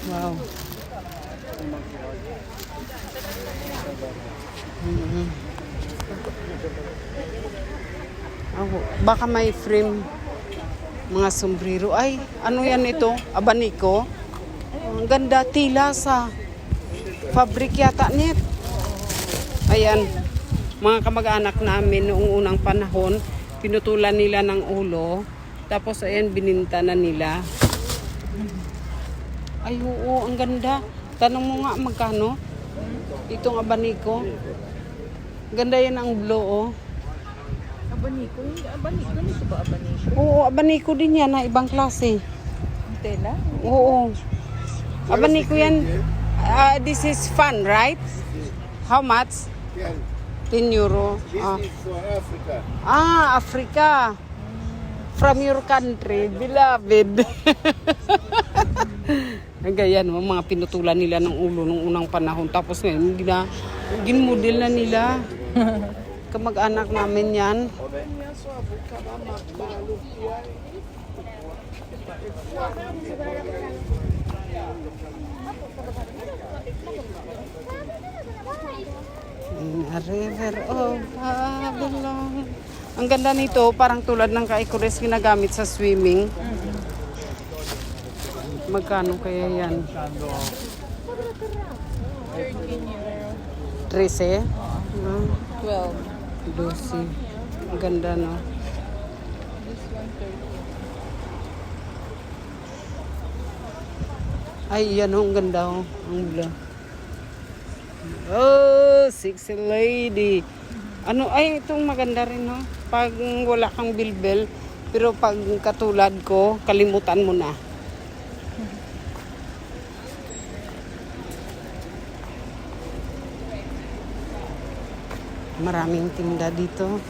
Wow. Mhm. Oh, baka may frame mga sombrero. Ay, ano yan ito? Abaniko? Ang ganda, tila sa fabric yata nit. Ayan, mga kamag-anak namin noong unang panahon, pinutulan nila ng ulo. Tapos ayan, bininta na nila. Ay, oo, ang ganda. Tanong mo nga magkano? Itong abaniko. Ganda yan ang blue, oh. Abaniko? Abaniko? Nito ba abaniko? Oo, abaniko din yan na ibang klase. Tela? Oo. Abaniko yan. This is fun, right? How much? 10 euro. For Africa. Africa. From your country, beloved. Ganyan, mga pinutulan nila ng ulo nung unang panahon. Tapos ngayon, ginmodel na nila. Kamag-anak namin yan. A river of Babylon. Ang ganda nito, parang tulad ng kaikures ginagamit sa swimming. Magkano kaya yan? 13 euro. 13? 12. 12. Ang ganda, no? This one 30. Ay, yan oh, ang ganda, oh. Ang blue. Oh, sexy lady. Ano, ay, itong maganda rin, no? Pag wala kang bilbil, pero pag katulad ko, kalimutan mo na. Maraming tinda dito.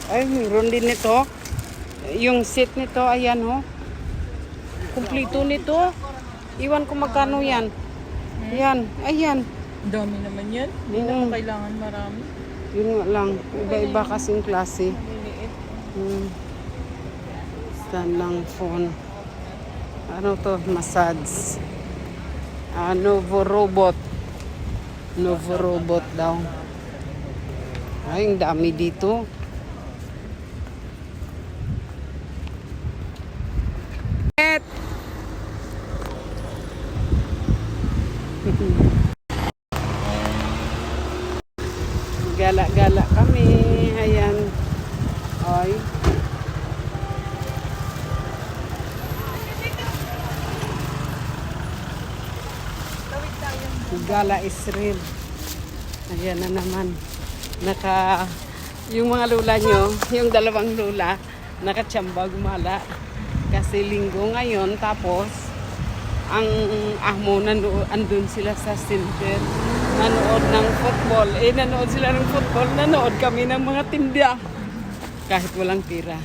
Ay, meron din nito. Yung set nito, ayan, oh. Kumplito nito. Iwan ko magkano yan. Ayan, ayan. Dami naman yan. Hindi naman kailangan marami. Yun nga lang. Iba-iba kasing klase. Maliliit. Stand lang phone. Ano to? Massage. Novo Robot. Novo Robot daw. Ay, ang dami dito. Gala-gala kami. Ayan. Ay. Gala is red. Ayan na naman. Yung mga lula nyo, yung dalawang lula, nakatsamba gumala. Kasi linggo ngayon, tapos, ang amo, andun sila sa center. Nanood ng football. Nanood sila ng football. Nanood kami ng mga tinda. Kahit walang tira.